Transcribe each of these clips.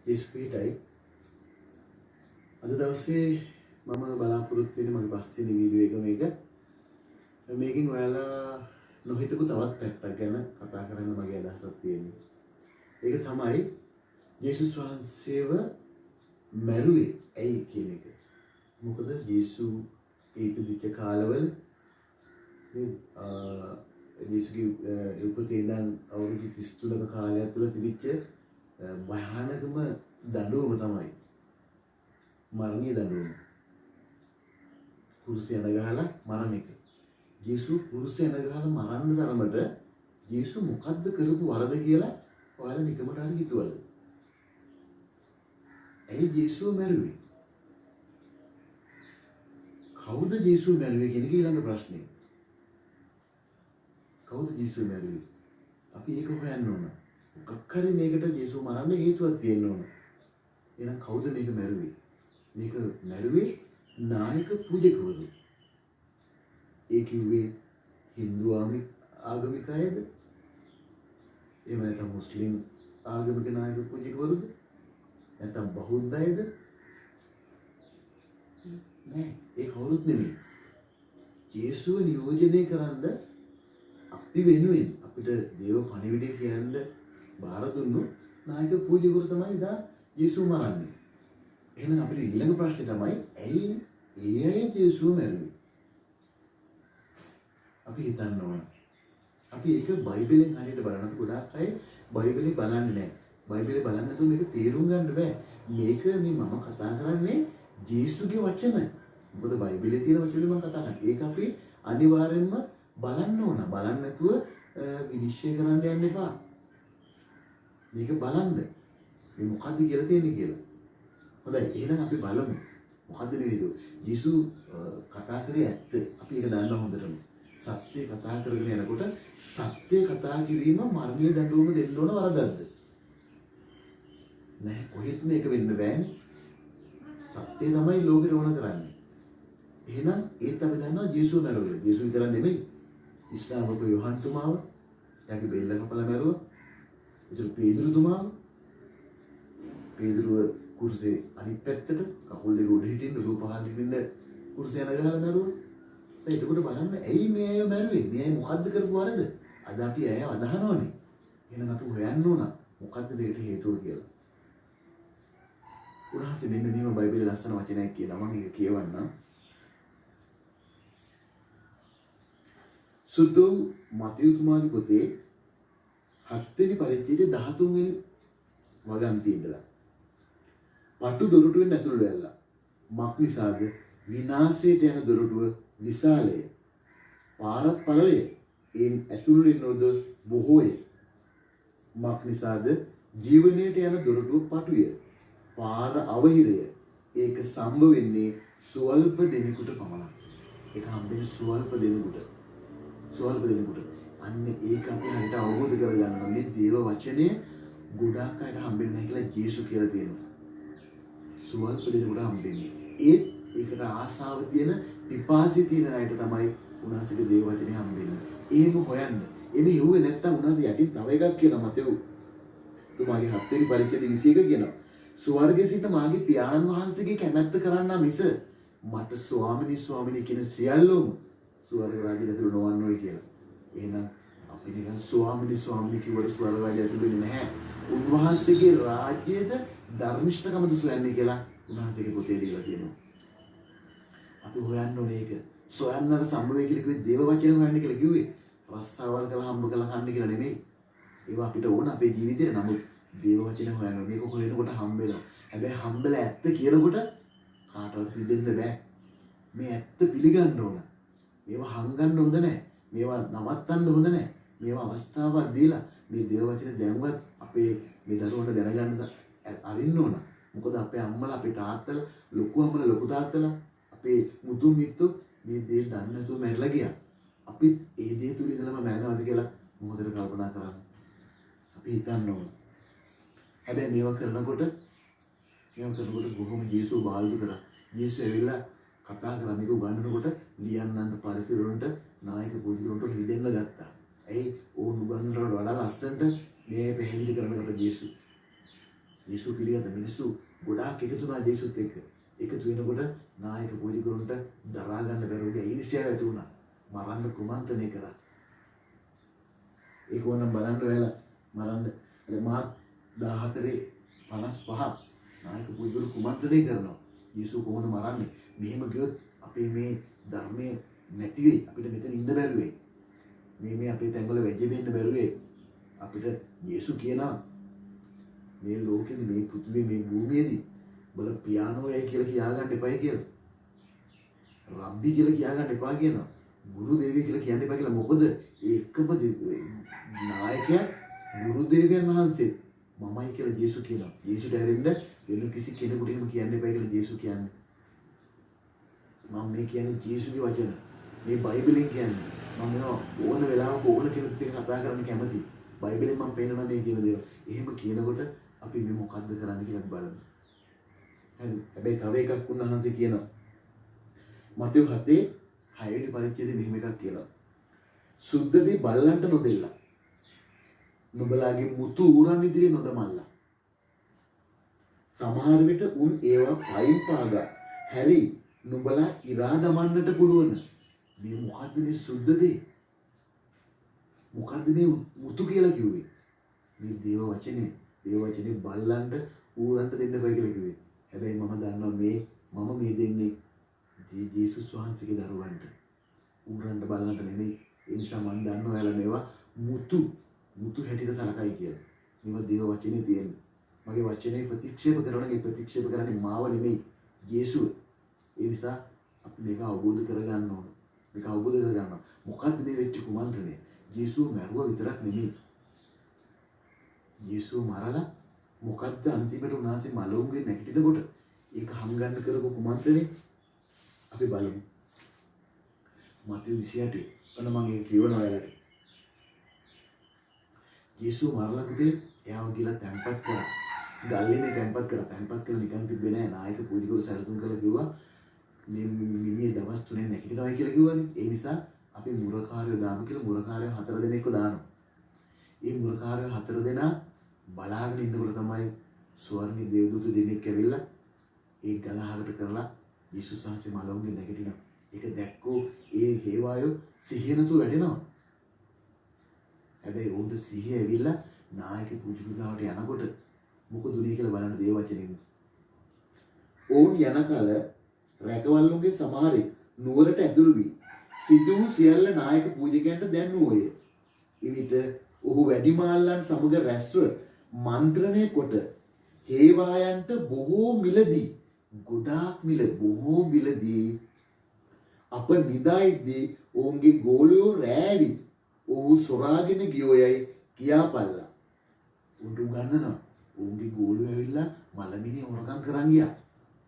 ඉස්පීටයි අද දවසේ මම බලාපොරොත්තු වෙන මගේ පස්වෙනි වීඩියෝ එක මේකෙන් ඔයාලා නොහිතපු තවත් පැත්තක් ගැන කතා කරන්න මගේ අදහසක් තියෙනවා. ඒක තමයි යේසුස් වහන්සේව මැරුවේ ඇයි කියන එක. මොකද යේසු ඉපදිච්ච කාලවල යේසුගේ උපතේ ඉඳන් අවුරුදු 33ක කාලය තුළ තිබිච්ච භයානකම දඬුවම තමයි මරණීය දඬුවම. කුරුසිය නැගහලා මරණ එක. යේසු කුරුසිය නැගහලා මරන්න තරමට යේසු මොකද්ද කරපු වරද කියලා ඔයාලා නිකමට හරි හිතුවද? ඇයි යේසුව මැරුවේ? කවුද යේසුව මැරුවේ කියන එක ඊළඟ ප්‍රශ්නේ. කවුද යේසුව මැරුවේ? අපි ඒක හොයන්න ඕන. මොකක් හරි මේකට යේසුව මරන්න හේතුවක් තියෙන්න ඕන. එහෙනම් කවුද මේක මැරුවේ? මේක මැරුවේ නායක පූජකවරු. ඒ කිව්වේ හින්දු ආගමික අයද? එහෙම නැත්නම් මුස්ලිම් ආගමික නායක පූජකවරුද? නැත්නම් බෞද්ධ අයද? නෑ, ඒ කවුරුත් නෙමෙයි. යේසුව නියෝජනය කරන්න අපි වෙනුවෙන් අපිට දේව පණිවිඩය කියන්න බාර දුන්නු නායක පූජකවරු තමයි දා යේසුව මරන්නේ. එහෙනම් අපිට ඊළඟ ප්‍රශ්නේ තමයි ඇයි ඒ අය යේසුව මැරුවේ? අපි හිතන්න ඕන. අපි ඒක බයිබලෙන් හරියට බලන්න. අපි ගොඩාක් අය බයිබලේ බලන්නේ නැහැ. බයිබලේ බලන්න නැතුව මේක තේරුම් ගන්න බෑ. මේක මේ මම කතා කරන්නේ යේසුගේ වචන. මොකද බයිබලේ තියෙන වචන මම කතා කරන්නේ. ඒක අපි අනිවාර්යෙන්ම බලන්න ඕන. බලන්න නැතුව විනිශ්චය කරන්න යන්න එපා. මේක බලන්න. මේ මොකද්ද කියලා තියෙන්නේ කියලා. හොඳයි, එහෙනම් අපි බලමු. මොකද්ද මේ වීඩියෝ? යේසු කතා කරේ ඇත්ත. අපි ඒක දන්නවා හොඳටම. සත්‍ය කතා කරගෙන යනකොට සත්‍ය කතා කිරීම මරණීය දඬුවම දෙන්න ඕන වරදක්ද? නැහැ, කොහෙත් මේක වෙන්න බෑනේ. සත්‍ය තමයි ලෝකෙට ඕන කරන්නේ. එහෙනම් ඒත් අපි දන්නවා යේසුව මැරුවා. යේසු විතරක් නෙමෙයි. ඉස්ලාමක යොහන් තුමාව එයාගේ බෙල්ල කපලා මැරුවා. ඒතර පේදුරුතුමාව පේදුරුව කුරුසේ අනිත් පැත්තට කකුල් දෙක උඩ හිටින්න රූප පහළ හිටින්න කුරුසේ යනගහලා මැරුවා. දැන් එතකොට බලන්න ඇයි මේ අය මැරුවේ? මේ අය මොකද්ද කරපු වරද? අද අපි ඇයව අදහනවනේ. එහෙනම් අපි හොයන්න ඕන මොකද්ද මේකට හේතුව කියලා. උන්වහන්සේ මෙන්න මෙහෙම බයිබලයේ ලස්සන වචනයක් කියලා මම ඒක කියවන්නම්. සුදු මතයුතුමාගේ පොතේ 7 වෙනි පරිච්ඡේදයේ 13 වෙනි වගන්තියේ ඉඳලා පටු දොරටුවෙන් ඇතුළට වැල්ලා. මක් නිසාද? විනාශයට යන දොරටුව විශාලය. පාරක් පළලය. එයින් ඇතුළට එනොද බොහෝය. මක් නිසාද? ජීවනයට යන දොරටුව පටුය. පාර අවහිරය. ඒක සම්බ වෙන්නේ සුවල්ප දෙනෙකුට පමණක්. ඒක හම්බෙන්නේ සුවල්ප දෙනෙකුට. සුවල්ප දෙනෙකුට. අන්න ඒක අපි හරියට අවබෝධ කරගන්න. මේ දේව වචනය ගොඩාක් අයට හම්බෙන්නේ නැහැ කියලා යේසු කියලා තියෙනවා. සුවල්ප දෙනෙකුට හම්බෙන්නේ. ඒකට ආසාව තියෙන, පිපාසය තියෙන අයට තමයි උන්වහන්සේගේ දේව වචනේ හම්බෙන්නේ. එහෙම හොයන්න. එමෙ යුවේ නැත්තම් උන්වහන්සේ යටින් තව එකක් කියනවා මතෙව්. තුමාගේ 7 වෙනි පරිච්ඡේදයේ 21 කියනවා. ස්වර්ගයේ සිට මාගේ පියාණන් වහන්සේගේ කැමැත්ත කරන්නා මිස මට ස්වාමිනී කියන සියල්ලෝම ස්වර්ග රාජ්‍යයට ඇතුළු නොවන්නෝයි කියලා. එහෙනම් අපි නිකන් ස්වාමිනී කිව්වට ස්වර්ග රාජ්‍යයට ඇතුළු වෙන්නේ නැහැ. උන්වහන්සේගේ රාජ්‍යයේද ධර්මිෂ්ඨකමද සොයන්නේ කියලා උන්වහන්සේගේ පොතේ ලියලා තියෙනවා. අපි හොයන්න ඕනේ ඒක. සොයන්නට සම්භවය කියලා කිව්වේ දේව වචන හොයන්න කියලා කිව්වේ. රස්සාවල් කරලා හම්බ කරලා කන්න කියලා නෙමෙයි. ඒවා අපිට ඕන අපේ ජීවිතේට. නමුත් දේව වචන හොයන්න මේක හොයනකොට හම්බෙනවා. හැබැයි හම්බෙලා ඇත්ත කියනකොට කාටවත් හිතෙන්න බෑ. මේ ඇත්ත පිළිගන්න ඕන. මේවා හංගන්න හොඳ නැහැ. මේවා නවත්තන්න හොඳ නැහැ. මේවා අවස්ථාවක් දීලා මේ දේව වචන දැන්වත් අපේ මේ දරුවන්ට දැනගන්න අරින්න ඕන. මොකද අපේ අම්මලා, අපේ තාත්තලා, ලොකු අම්මලා, ලොකු තාත්තලා, අපේ මුතුන් මිත්තෝ මේ දේ දන්නේ නැතුව මැරිලා ගියා. අපි ඒ දේ තුල ඉඳලම මැරෙනවද කියලා මොහොතට කල්පනා කරන්න. අපි හිතන්න ඕන. හැබැයි මේවා කරනකොට කොහොම යේසු බාල්දු කරා. යේසු ඇවිල්ලා කතා කරා මේක උගන්වනකොට ලියන්නන්ට පරිසරවලට නායක පූජකවරුන්ට ලිදෙන්න ගත්තා. ඇයි ඕන් උගන්වනට වඩා ලස්සනට මේ පැහැදිලි කරන කට යේසු. යේසුස් පිළිගත්ත මිනිස්සු ගොඩාක් එකතු වුණා යේසුත් එක්ක. එකතු වෙනකොට නායක පූජකවරුන්ට දරා ගන්න බැරුව ඊර්ෂ්‍යාව ඇති වුණා. මරන්න කුමන්ත්‍රණය කරා. ඒක ඕනම් බලන්න වෙලා මරන්න මාර්ක් 14:55 නායක පූජකවරු කුමන්ත්‍රණය කරනවා. යේසුස් කොහොමද මරන්නේ? මෙහෙම ගියොත් අපේ මේ ධර්මයේ නැති වෙයි. අපිට මෙතන ඉන්න බැරුව වෙයි. මේ අපේ තැන්වල වැජ්ජ වෙන්න බැරුව වෙයි. අපිට යේසුස් කියනවා මේ ලෝකෙදි මේ පෘථිවියේ මේ භූමියේදී බල පියානෝ යයි කියලා කියාගන්න එපයි කියලා. රබ්බි කියලා කියාගන්න එපා කියනවා. ගුරු දේවී කියලා කියන්න එපා කියලා. මොකද ඒ එකම නායකයා ගුරු දේවයන් වහන්සේ මමයි කියලා යේසුස් කියනවා. යේසුට හැරෙන්න වෙන කිසි කෙනෙකුට එහෙම කියන්න එපා කියලා යේසුස් කියන්නේ. මම මේ කියන්නේ යේසුගේ වචන. මේ බයිබලෙන් කියන්නේ. මම නෝ ඕන වෙලාවක ඕන කෙනෙකුට කතා කරන්න කැමතියි. බයිබලෙන් මම පෙන්නනවා මේ කියන දේවල්. එහෙම කියනකොට අපි මේ මොකද්ද කරන්න කියලා බලන්න. හරි. හැබැයි තව එකක් උන්වහන්සේ කියනවා. මතෙව් 7:6 වෙනි පරිච්ඡේදයේ මෙහෙම එකක් කියනවා. සුද්ධදී බල්ලන්ට නොදෙල්ලා. නුඹලාගේ මුතු ඌරන් ඉදිරියේ නොදමල්ලා. සමහර විට උන් ඒවා පයින් පාගා. හැරි නුඹලා ඉරා දමන්නට පුළුවන්. මේ මොකද්ද මේ සුද්ධදී? මොකද්ද මේ මුතු කියලා කිව්වේ? මේ දේව වචනේ බල්ලන්ට ඌරන්ට දෙන්න බෑ කියලා කිව්වේ. හැබැයි මම දන්නවා මම මේ දෙන්නේ ජේසුස් වහන්සේගේ දරුවන්ට. ඌරන්ට බල්ලන්ට නෙමෙයි. ඒ නිසා මම දන්නවා එයාලා මේවා මුතු හැටියට සලකයි කියලා. මේවා දේව වචනේ තියෙන්නේ. මගේ වචනේ ප්‍රතික්ෂේප කරනවා නම් ඒ ප්‍රතික්ෂේප කරන්නේ මාව නෙමෙයි යේසුව. ඒ නිසා අපි මේක අවබෝධ කරගන්න ඕන. මේක අවබෝධ කරගන්න. මොකද්ද මේ වෙච්ච කුමන්ත්‍රණය? යේසුව මරුවා විතරක් නෙමෙයි. යේසුව මරලා මොකද්ද අන්තිමට උනාසේ මලවුන්ගේ නැගිටිනකොට ඒක හම්ගන්න කරපු කුමන්ත්‍රණේ අපි බලමු. මතෙව් 28 අන්න මම ඒක කියවනවා ඔයාලට. යේසුව මරලා පුතේ එයාව ගිහලා තැන්පත් කරා. ගල්ලේනේ තැන්පත් කරලා නිකන් තිබ්බේ නෑ. නායක පූජකවරු සැලසුම් කරලා කිව්වා මේ මිනිහේ දවස් 3 නැගිටිනවා කියලා කිව්වනේ. ඒ නිසා අපි මුරකාරයෝ දාමු කියලා මුරකාරයෝ 4 දෙනෙක්ව දානවා. ඒ මුරකාරයෝ 4 දෙනා බලාගෙන ඉන්නකොට තමයි ස්වර්ගයේ දේවදූත දෙන්නෙක් ඇවිල්ලා ඒ ගලහකට කරලා යේසුස් වහන්සේ මලවුන්ගේ නැගිටිනවා. ඒක දැක්කෝ ඒ හේවායෝ සිහිය නැතුව වැටෙනවා. හැබැයි උන්ට සිහිය ඇවිල්ලා නායක පූජකයෝ ගාවට යනකොට මොකද උනේ කියලා බලන්න දේව වචනෙන්. ඔවුන් යන කල රැකවල්ලුන්ගේ සමහරෙක් නුවරට ඇතුළු වී සිදු සියල්ල නායක පූජකයන්ට දැන්වෝය. එවිට ඔහු වැඩිමාල්ලන් සමග රැස්ව මන්ත්‍රණය කොට හේවායන්ට බොහෝ මිලදී අප නිදායිද්දී ඔවුන්ගේ ගෝලයෝ රෑවිත් ඔහු සොරාගෙන ගියෝ යයි කියාපල්ලා. උන්ට උගන්වනවා. ඔවුන්ගේ ගෝලයෝ ඇවිල්ලා මලමිණිය හොරකම් කරන් ගියා.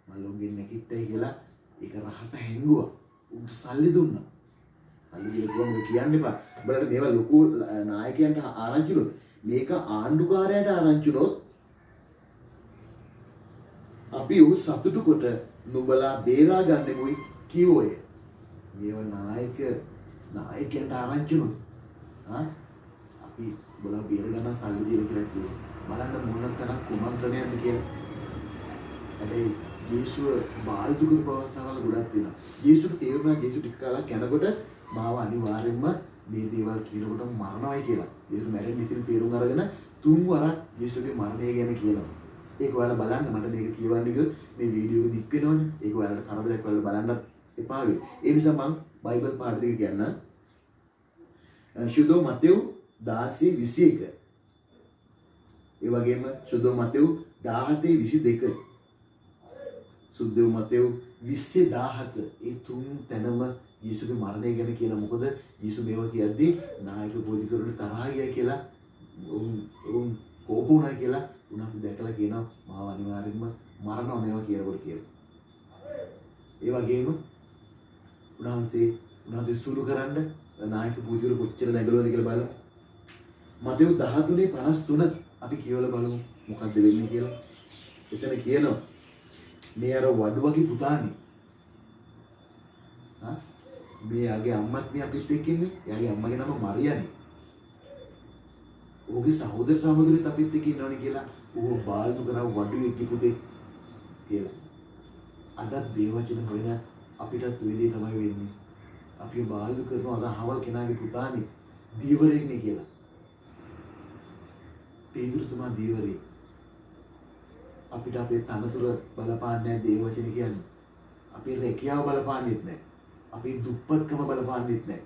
මලුන්ගෙන් නැගිට්ටයි කියලා ඒක රහස හැංගුවා. උන්ට සල්ලි දුන්නා. සල්ලි දීලා කිව්වා මොකද කියන්න එපා. උඹලට මේවා ලොකු නායකයන්ට ආරංචිලොත් මේක ආණ්ඩුකාරයාට ආරංචිලොත් අපි උ සතුටු කොට නුඹලා බේරා ගන්නෙමුයි කිව්වෝය. මේවා නායකයන්ට ආරංචිලොත් අපි උඹලා බේර ගන්න සල්ලි දීලා කියලා කිව්වා. බලන්න මොන තරම් කුමන්ත්‍රණයක්ද කියලා. හැබැයි යේසුව බාල්දු කරපු අවස්ථාවල් ගොඩක් තියෙනවා. යේසුට තේරුණා යේසු ටික කාලයක් යනකොට මාව අනිවාර්යෙන්ම මේ දේවල් කියනකොට මරණවයි කියලා. යේසු මැරෙන්න ඉතින් තේරුම් අරගෙන තුන් වරක් යේසුගේ මරණය ගැන කියනවා. ඒක ඔයාලා බලන්න මට මේක කියවන්න ගියොත් මේ වීඩියෝ එක දික් වෙනවනේ. ඒක ඔයාලට කරදරයක් ඔයාලා බලන්නත් එපා වෙයි. ඒ නිසා මම බයිබල් පාඩ දෙක කියන්න. සුදෝ මතෙව් 16:21. ඒ වගේම සුදෝ මතෙව් 17:22. සුදෝ මතෙව් 20:17. ඒ තුන් තැනම යේසුගේ මරණය ගැන කියන මොකද යේසු මේවා කියද්දී නායක පූජකවරුන්ට තරහා ගියා කියලා උන් කෝප වුණා කියලා උන්වහන්සේ දැකලා කියනවා මාව අනිවාර්යෙන්ම මරනවා මේවා කියනකොට කියලා. ඒ වගේම උන්වහන්සේ සුළු කරන්න නායක පූජකවරු කොච්චර නැගලුවද කියලා බලමු. මතෙව් 13:53 අපි කියවලා බලමු මොකද්ද වෙන්නේ කියලා. එතන කියනවා මේ අර වඩුවගේ පුතානේ මේ යාගේ අම්මත් මේ අපිත් එක්ක ඉන්නේ. යාගේ අම්මගේ නම මරියනේ. ඔහුගේ සහෝදර සහෝදරියත් අපිත් එක්ක ඉන්නවනේ කියලා ඌ බාල්දු කරා වඩුවේ කිපුතේ කියලා. අදත් දේවචන හොයන අපිටත් ඔය දේ තමයි වෙන්නේ. අපි බාල්දු කරනවා අර හවල් කෙනාගේ පුතානේ දීවරෙක්නේ කියලා. පේදුරුතුමා දීවරේ. අපිට අපේ තනතුර බලපාන්නේ දේවචන කියන්නේ. අපේ රැකියාව බලපාන්නේත් නැහැ. අපේ දුප්පත්කම බලපාන්නේත් නැහැ.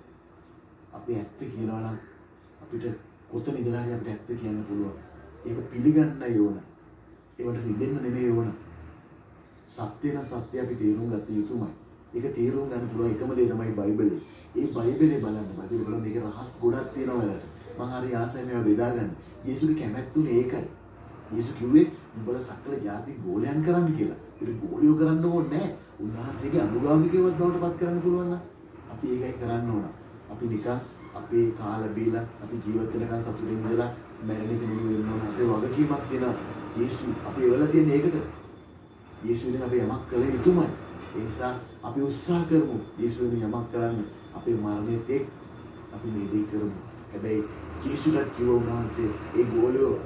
අපි ඇත්ත කියනවා නම් අපිට කොතන ඉඳලා හරි අපිට ඇත්ත කියන්න පුළුවන්. ඒක පිළිගන්නයි ඕන. ඒවට රිදෙන්න නෙමෙයි ඕන. සත්‍යන සත්‍ය අපි තේරුම් ගත යුතුමයි. ඒක තේරුම් ගන්න පුළුවන් එකම දේ තමයි බයිබලේ. ඒ බයිබලේ බලන්න. බයිබලේ බලන්න මේකේ රහස් ගොඩක් තියෙනවා වලට. මම හරි ආසයි මේවා බෙදා ගන්න. යේසුගේ කැමැත්තුනේ ඒකයි. යේසු කිව්වේ උඹලා සකල ජාති ගෝලයන් කරන්න කියලා. ඒක ගෝලියෝ කරන්න ඕනේ නැහැ. උන්වහන්සේගේ අනුගාමිකයවත් බවට පත් කරන්න පුළුවන් නම් අපි ඒකයි කරන්න ඕන. අපි නිකන් අපේ කාලා බීලා අපි ජීවත් වෙනකන් සතුටින් ඉඳලා මැරෙන්න එක නෙමෙයි වෙන්න ඕන. අපේ වගකීමක් තියෙනවා. යේසු අපි එවලා තියෙන ඒකට. යේසු වෙනුවෙන් අපි යමක් කළ යුතුමයි. ඒ නිසා අපි උත්සාහ කරමු යේසු වෙනුවෙන් යමක් කරන්න. අපේ මරණයත් එක්ක අපි මේ දේ කරමු. හැබැයි යේසුට කිව්ව උන්වහන්සේ ඒ ගෝලියෝ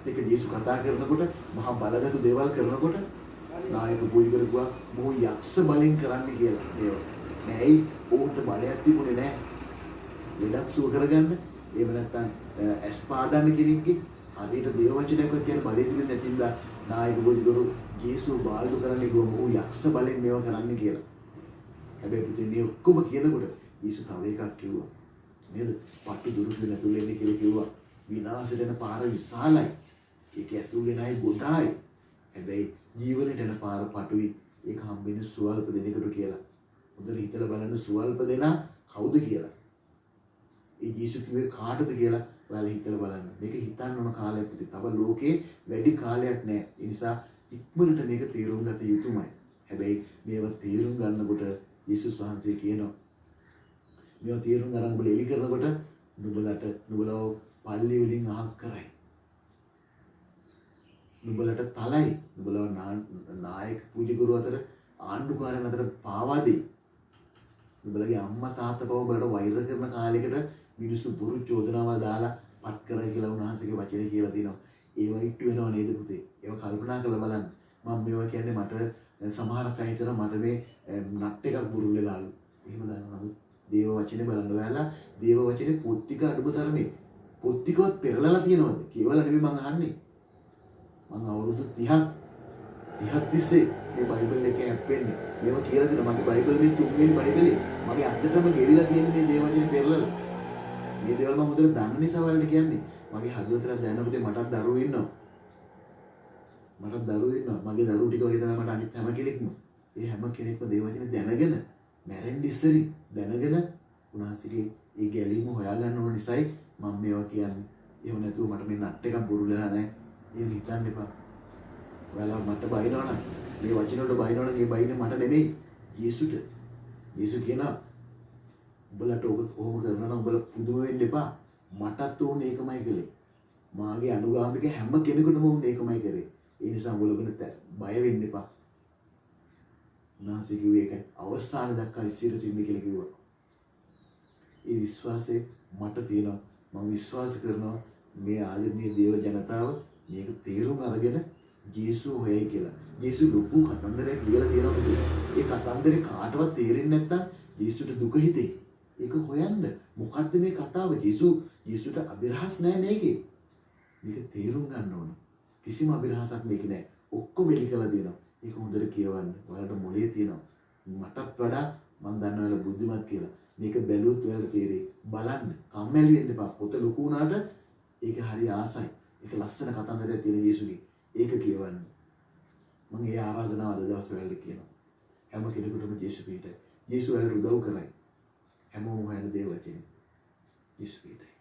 ඒක යේසු කතා කරනකොට මහා බලගත් දේවල් කරනකොට නායක පූජකරුවා මොහු යක්ෂ බලෙන් කරන්න කියලා. ඒවා. නෑයි ඔවුන්ට බලයක් තිබුණේ නෑ. ලෙඩක් සුව කරගන්න. එහෙම නැත්නම් ඇස් පාදන්න කෙනෙක්ගේ හරියට දේව වචනයක්වත් කියන බලය තිබෙන්නේ නැතිඳ නායක පූජකරු යේසු බාල්දු කරන්නේ කිව්වා මොහු යක්ෂ බලෙන් මේවා කරන්න කියලා. හැබැයි පුතේ මේ ඔක්කොම කියනකොට යේසු තව එකක් කිව්වා. නේද? පටු දුරුට නැතුල් වෙන්නේ කියලා කිව්වා. විනාශයට යන පාර විශාලයි. ඒක ඇතුල් වෙන අය ගොඩායි. හැබැයි ජීවනට යන පාර පටුයි. ඒක හම්බෙන්නේ සුවල්ප දෙනෙකුට කියලා. හොඳට හිතලා බලන්න සුවල්ප දෙනා කවුද කියලා. ඒ යේසු කිව්වේ කාටද කියලා ඔයාලා හිතලා බලන්න. මේක හිතන්න ඕන කාලයක් පුතේ. තව ලෝකේ වැඩි කාලයක් නැහැ. ඒ නිසා ඉක්මනට මේක තේරුම් ගත යුතුමයි. හැබැයි මේවා තේරුම් ගන්නකොට යේසුස් වහන්සේ කියනවා මේවා තේරුම් ගන්න ඔබ එලි කරනකොට නුඹලව පල්ලි වලින් අහක් කරයි. නුඹලට තලයි. නුඹලව නායක පූජකවරු අතර ආණ්ඩුකාරයන් අතර පාවා දෙයි. නුඹලගේ අම්මා තාත්තා පව බලට වෛර කරන කාලයකට මිනිස්සු බුරු චෝදනාවල් දාලා පත් කරයි කියලා උන්වහන්සේගේ වචනේ කියලා තියෙනවා. ඒවා ඉට්ටු වෙනව නේද පුතේ? ඒවා කල්පනා කරලා බලන්න. මම මේවා කියන්නේ මට සමහරක් අය හිතන මට මේ නට් එකක් බුරුල් වෙලාලු. එහෙම දානවා. නමුත් දේව වචනේ බලන්න ඔයාලා දේව වචනේ පොත්තික අඩුම තරමේ පොත්තිකවත් පෙරලලා තියෙනවද? කියවලා නෙමෙයි මං අහන්නේ. මං අවුරුදු 30ක් තිස්සේ මේ බයිබල් එක හැප්පෙන්නේ. මේවා කියලා දෙනවා. මගේ බයිබල් මේ තුන්වෙනි බයිබලේ මගේ අතටම ගෙවිලා තියෙන මේ දේව වචනේ පෙරලලා. මේ දේවල් මම හොඳට දන්න නිසා වලට කියන්නේ. මගේ හදවතට දැනෙන පුතේ මටත් දරුවෝ ඉන්නවා. මගේ දරුවෝ ටික වගේ තමයි මට අනිත් හැම කෙනෙක්ම. ඒ හැම කෙනෙක්ම දේව වචනේ දැනගෙන මැරෙන්න ඉස්සරින් දැනගෙන උන්වහන්සේගේ ඒ ගැලීම හොයාගන්න ඕන නිසායි මම මේවා කියන්නේ. එහෙම නැතුව මට මේ නට් එකක් බුරුල් වෙලා නැහැ. ඒක හිතන්න එපා. ඔයාලා මට බයිනවනම් මේ වචන වලට බයිනවනම් මේ බයිනේ මට නෙමෙයි යේසුට. යේසු කියනවා උඹලට ඔහොම කරනවා නම් උඹලා පුදුම වෙන්න එපා. මටත් ඕනේ ඒකමයි කළේ. මාගේ අනුගාමික හැම කෙනෙකුටම ඕනේ ඒකමයි කරේ. ඒ නිසා උඹලගෙන් බය වෙන්න එපා. උන්වහන්සේ කිව්වේ ඒකයි. අවස්ථාන දක්වා ඉස්සිර සිටින්න කියලා කිව්වා. ඒ විශ්වාසය මට තියෙනවා. මම විශ්වාස කරනවා මේ ආදරණීය දේව ජනතාව මේක තේරුම් අරගෙන යේසු හොයයි කියලා. යේසු ලොකු කතන්දරයක් ලියලා තියෙනවා. ඒ කතන්දරේ කාටවත් තේරෙන්නේ නැත්තම් යේසුට දුක හිතේ. ඒක හොයන්න. මොකද්ද මේ කතාව? යේසුට අභිරහස් නැහැ මේකේ. මේක තේරුම් ගන්න ඕන. කිසිම අභිරහසක් මේකේ නැහැ. ඔක්කොම එලි කරලා දෙනවා. ඒක හොඳට කියවන්න. ඔයාලට මොලේ තියෙනවා. මටත් වඩා මම දන්නවා ඔයාලා බුද්ධිමත් කියලා. මේක බැලුවොත් ඔයාලට තේරෙයි. බලන්න. කම්මැලි වෙන්න එපා. පොත ලොකු වුණාට ඒක හරි ආසයි. ඒක ලස්සන කතන්දරයක් තියෙන යේසුගේ. ඒක කියවන්න. මම ඒ ආරාධනාව අද දවස් වලට කියනවා. හැම කෙනෙකුටම යේසු පිටයි. යේසු වල උදව් කරයි. හැමෝම හොයන දේ වචනේ. යේසු පිටයි.